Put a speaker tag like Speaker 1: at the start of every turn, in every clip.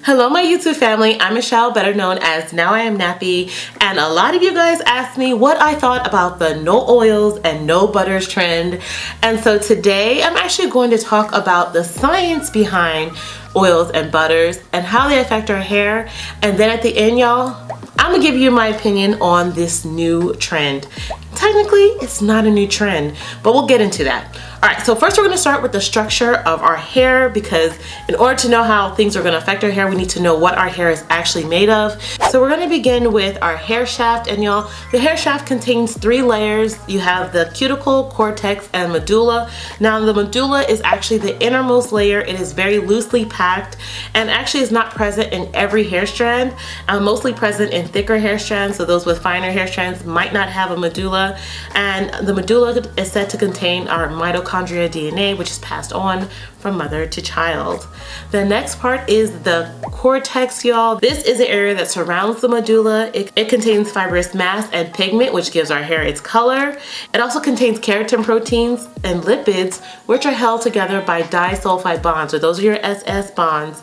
Speaker 1: Hello my YouTube family, I'm Michelle, better known as Now I Am Nappy, and a lot of you guys asked me what I thought about the no oils and no butters trend. And so today I'm actually going to talk about the science behind oils and butters and how they affect our hair. And then at the end, y'all, I'm gonna give you my opinion on this new trend. Technically, it's not a new trend, but we'll get into that. All right, so first we're gonna start with the structure of our hair, because in order to know how things are gonna affect our hair, we need to know what our hair is actually made of. So we're gonna begin with our hair shaft, and y'all, the hair shaft contains 3 layers. You have the cuticle, cortex, and medulla. Now the medulla is actually the innermost layer. It is very loosely packed and actually is not present in every hair strand, mostly present in thicker hair strands. So those with finer hair strands might not have a medulla. And the medulla is said to contain our mitochondria DNA, which is passed on from mother to child. The next part is the cortex, y'all. This is the area that surrounds the medulla. It contains fibrous mass and pigment, which gives our hair its color. It also contains keratin proteins and lipids, which are held together by disulfide bonds, or those are your SS bonds.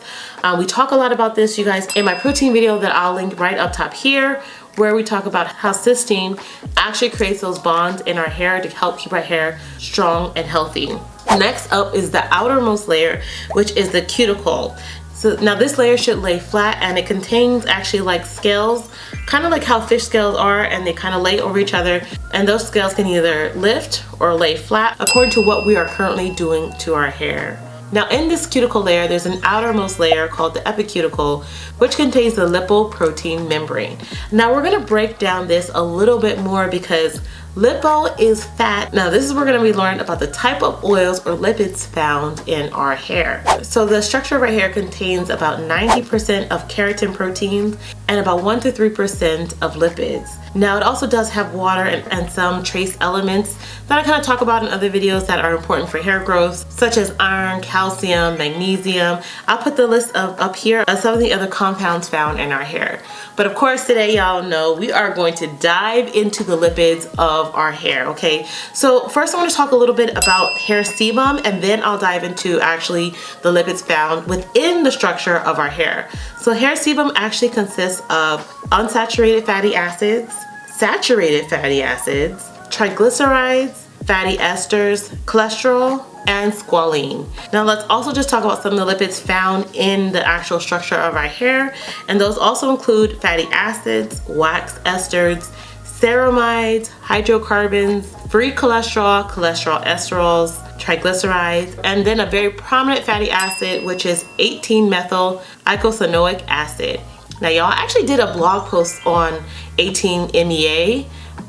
Speaker 1: We talk a lot about this, you guys, in my protein video that I'll link right up top here, where we talk about how cysteine actually creates those bonds in our hair to help keep our hair strong and healthy. Next up is the outermost layer, which is the cuticle. So now this layer should lay flat, and it contains actually like scales, kind of like how fish scales are, and they kind of lay over each other. And those scales can either lift or lay flat according to what we are currently doing to our hair. Now in this cuticle layer, there's an outermost layer called the epicuticle, which contains the lipoprotein membrane. Now we're gonna break down this a little bit more, because lipo is fat. Now this is where we're gonna be learning about the type of oils or lipids found in our hair. So the structure of our hair contains about 90% of keratin proteins and about 1 to 3% of lipids. Now it also does have water and some trace elements that I kind of talk about in other videos that are important for hair growth, such as iron, calcium, magnesium. I'll put the list up here of some of the other compounds found in our hair. But of course today, y'all know we are going to dive into the lipids of our hair, okay? So first I want to talk a little bit about hair sebum, and then I'll dive into actually the lipids found within the structure of our hair. So hair sebum actually consists of unsaturated fatty acids, saturated fatty acids, triglycerides, fatty esters, cholesterol, and squalene. Now let's also just talk about some of the lipids found in the actual structure of our hair, and those also include fatty acids, wax esters, ceramides, hydrocarbons, free cholesterol, cholesterol esterols, triglycerides, and then a very prominent fatty acid, which is 18-methyl eicosanoic acid. Now y'all, I actually did a blog post on 18-MEA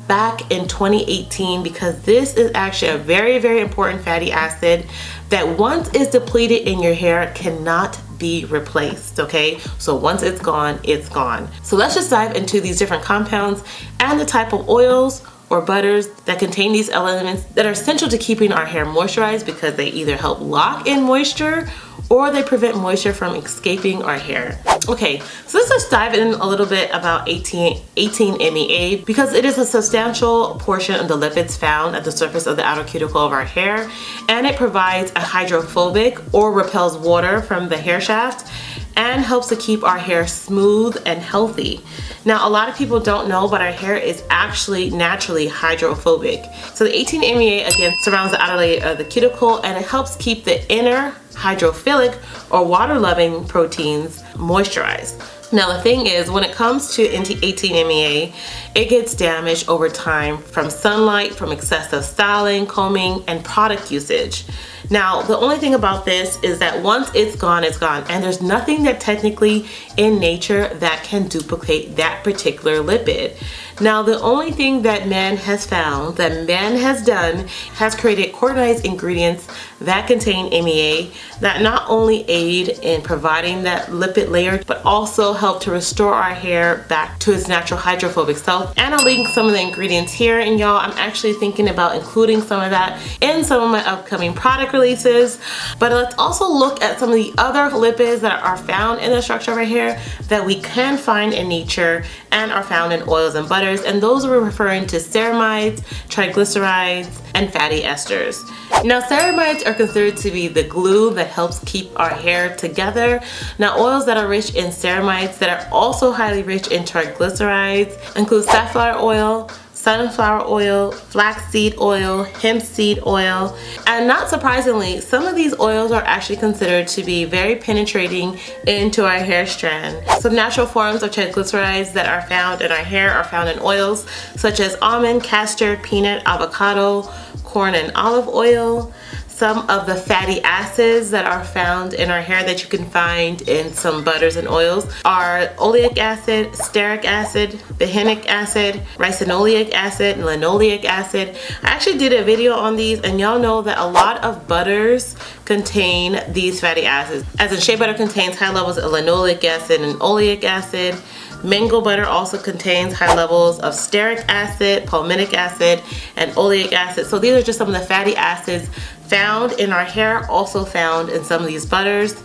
Speaker 1: back in 2018, because this is actually a very, very important fatty acid that once it's depleted in your hair cannot be replaced, okay? So once it's gone, it's gone. So let's just dive into these different compounds and the type of oils or butters that contain these elements that are essential to keeping our hair moisturized, because they either help lock in moisture or they prevent moisture from escaping our hair. Okay, so let's just dive in a little bit about 18-MEA, because it is a substantial portion of the lipids found at the surface of the outer cuticle of our hair, and it provides a hydrophobic or repels water from the hair shaft and helps to keep our hair smooth and healthy. Now, a lot of people don't know, but our hair is actually naturally hydrophobic. So the 18-MEA again surrounds the outer layer of the cuticle, and it helps keep the inner hydrophilic or water-loving proteins moisturized. Now the thing is, when it comes to 18-MEA, it gets damaged over time from sunlight, from excessive styling, combing, and product usage. Now, the only thing about this is that once it's gone, and there's nothing that technically in nature that can duplicate that particular lipid. Now, the only thing that man has found, that man has done, has created coordinated ingredients that contain MEA that not only aid in providing that lipid layer, but also help to restore our hair back to its natural hydrophobic self. And I'll link some of the ingredients here, and y'all, I'm actually thinking about including some of that in some of my upcoming product releases. But let's also look at some of the other lipids that are found in the structure of our hair that we can find in nature and are found in oils and butters, and those are referring to ceramides, triglycerides, and fatty esters. Now, ceramides are considered to be the glue that helps keep our hair together. Now, oils that are rich in ceramides that are also highly rich in triglycerides include safflower oil, sunflower oil, flaxseed oil, hemp seed oil, and not surprisingly, some of these oils are actually considered to be very penetrating into our hair strand. Some natural forms of triglycerides that are found in our hair are found in oils such as almond, castor, peanut, avocado, corn, and olive oil. Some of the fatty acids that are found in our hair that you can find in some butters and oils are oleic acid, stearic acid, behenic acid, ricinoleic acid, and linoleic acid. I actually did a video on these, and y'all know that a lot of butters contain these fatty acids. As in, shea butter contains high levels of linoleic acid and oleic acid. Mango butter also contains high levels of stearic acid, palmitic acid, and oleic acid. So these are just some of the fatty acids found in our hair, also found in some of these butters.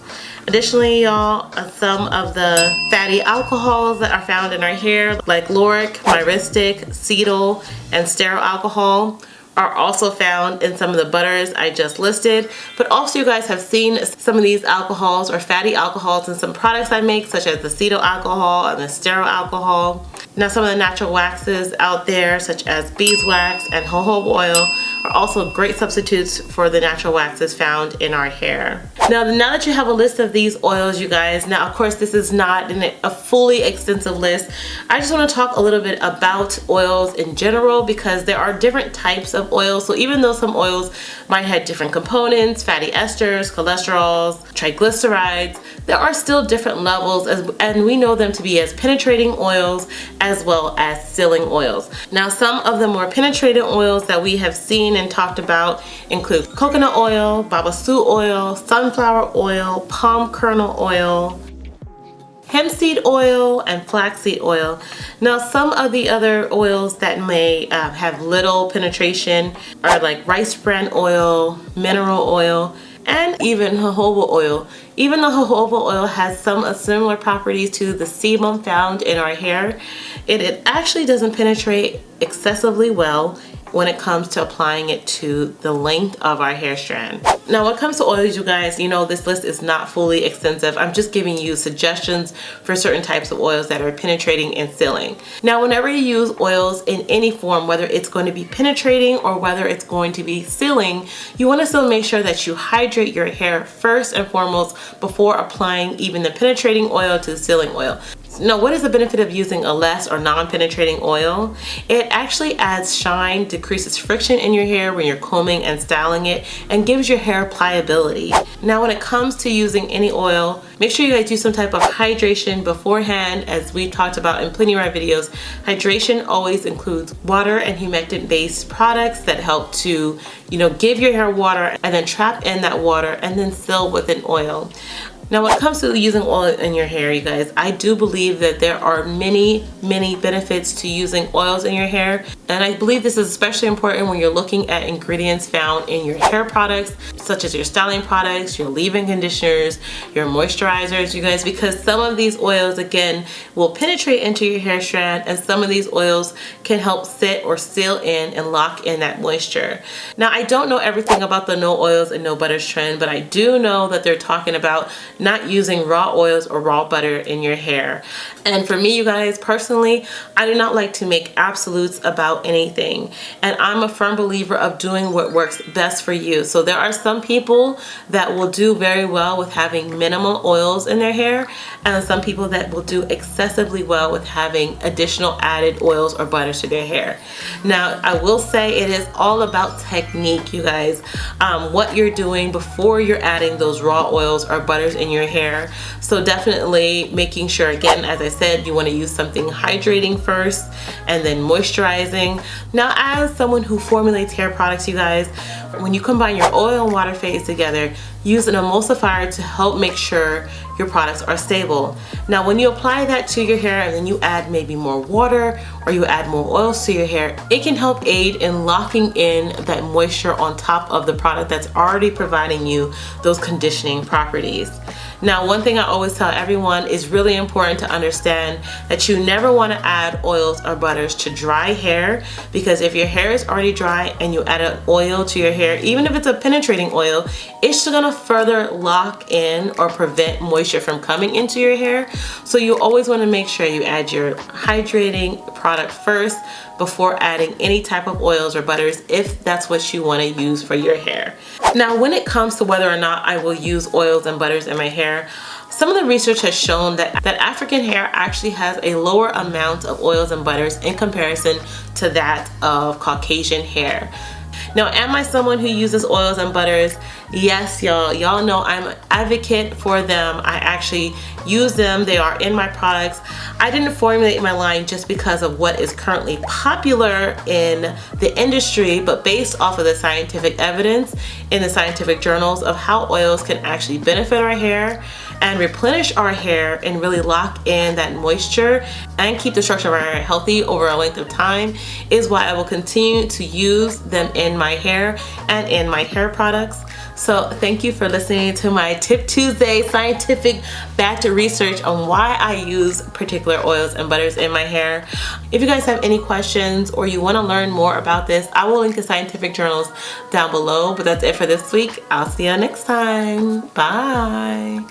Speaker 1: Additionally, y'all, some of the fatty alcohols that are found in our hair, like lauric, myristic, cetyl, and stearyl alcohol, are also found in some of the butters I just listed. But also, you guys have seen some of these alcohols or fatty alcohols in some products I make, such as the cetyl alcohol and the stearyl alcohol. Now, some of the natural waxes out there, such as beeswax and jojoba oil, are also great substitutes for the natural waxes found in our hair. Now that you have a list of these oils, you guys, now of course this is not a fully extensive list. I just want to talk a little bit about oils in general, because there are different types of oils. So even though some oils might have different components, fatty esters, cholesterols, triglycerides, there are still different levels, and we know them to be as penetrating oils as well as sealing oils. Now, some of the more penetrating oils that we have seen and talked about include coconut oil, babasu oil, sunflower oil, palm kernel oil, hemp seed oil, and flaxseed oil. Now, some of the other oils that may have little penetration are like rice bran oil, mineral oil, and even jojoba oil. Even though jojoba oil has some similar properties to the sebum found in our hair, it actually doesn't penetrate excessively well when it comes to applying it to the length of our hair strand. Now, when it comes to oils, you guys, you know this list is not fully extensive. I'm just giving you suggestions for certain types of oils that are penetrating and sealing. Now, whenever you use oils in any form, whether it's going to be penetrating or whether it's going to be sealing, you want to still make sure that you hydrate your hair first and foremost before applying even the penetrating oil to the sealing oil. Now, what is the benefit of using a less or non-penetrating oil? It actually adds shine, decreases friction in your hair when you're combing and styling it, and gives your hair pliability. Now, when it comes to using any oil, make sure you guys do some type of hydration beforehand. As we talked about in plenty of our videos, hydration always includes water and humectant-based products that help to, give your hair water and then trap in that water and then seal with an oil. Now, when it comes to using oil in your hair, you guys, I do believe that there are many benefits to using oils in your hair. And I believe this is especially important when you're looking at ingredients found in your hair products, such as your styling products, your leave-in conditioners, your moisturizers, you guys, because some of these oils, again, will penetrate into your hair strand, and some of these oils can help sit or seal in and lock in that moisture. Now, I don't know everything about the no oils and no butters trend, but I do know that they're talking about not using raw oils or raw butter in your hair. And for me, you guys, personally, I do not like to make absolutes about anything. And I'm a firm believer of doing what works best for you. So there are some people that will do very well with having minimal oils in their hair, and some people that will do excessively well with having additional added oils or butters to their hair. Now, I will say it is all about technique, you guys. What you're doing before you're adding those raw oils or butters in your hair. So definitely making sure, again, as I said, you want to use something hydrating first and then moisturizing. Now, as someone who formulates hair products, you guys, when you combine your oil and water phase together, use an emulsifier to help make sure your products are stable. Now, when you apply that to your hair and then you add maybe more water or you add more oils to your hair, it can help aid in locking in that moisture on top of the product that's already providing you those conditioning properties. Now, one thing I always tell everyone is really important to understand that you never want to add oils or butters to dry hair, because if your hair is already dry and you add an oil to your hair, even if it's a penetrating oil, it's gonna further lock in or prevent moisture from coming into your hair. So you always want to make sure you add your hydrating product first before adding any type of oils or butters, if that's what you want to use for your hair. Now, when it comes to whether or not I will use oils and butters in my hair, some of the research has shown that African hair actually has a lower amount of oils and butters in comparison to that of Caucasian hair. Now, am I someone who uses oils and butters? Yes, y'all know I'm an advocate for them. I actually use them. They are in my products. I didn't formulate my line just because of what is currently popular in the industry, but based off of the scientific evidence in the scientific journals of how oils can actually benefit our hair and replenish our hair and really lock in that moisture and keep the structure of our hair healthy over a length of time, is why I will continue to use them in my hair and in my hair products. So thank you for listening to my Tip Tuesday scientific back to research on why I use particular oils and butters in my hair. If you guys have any questions or you want to learn more about this, I will link the scientific journals down below. But that's it for this week. I'll see you next time. Bye.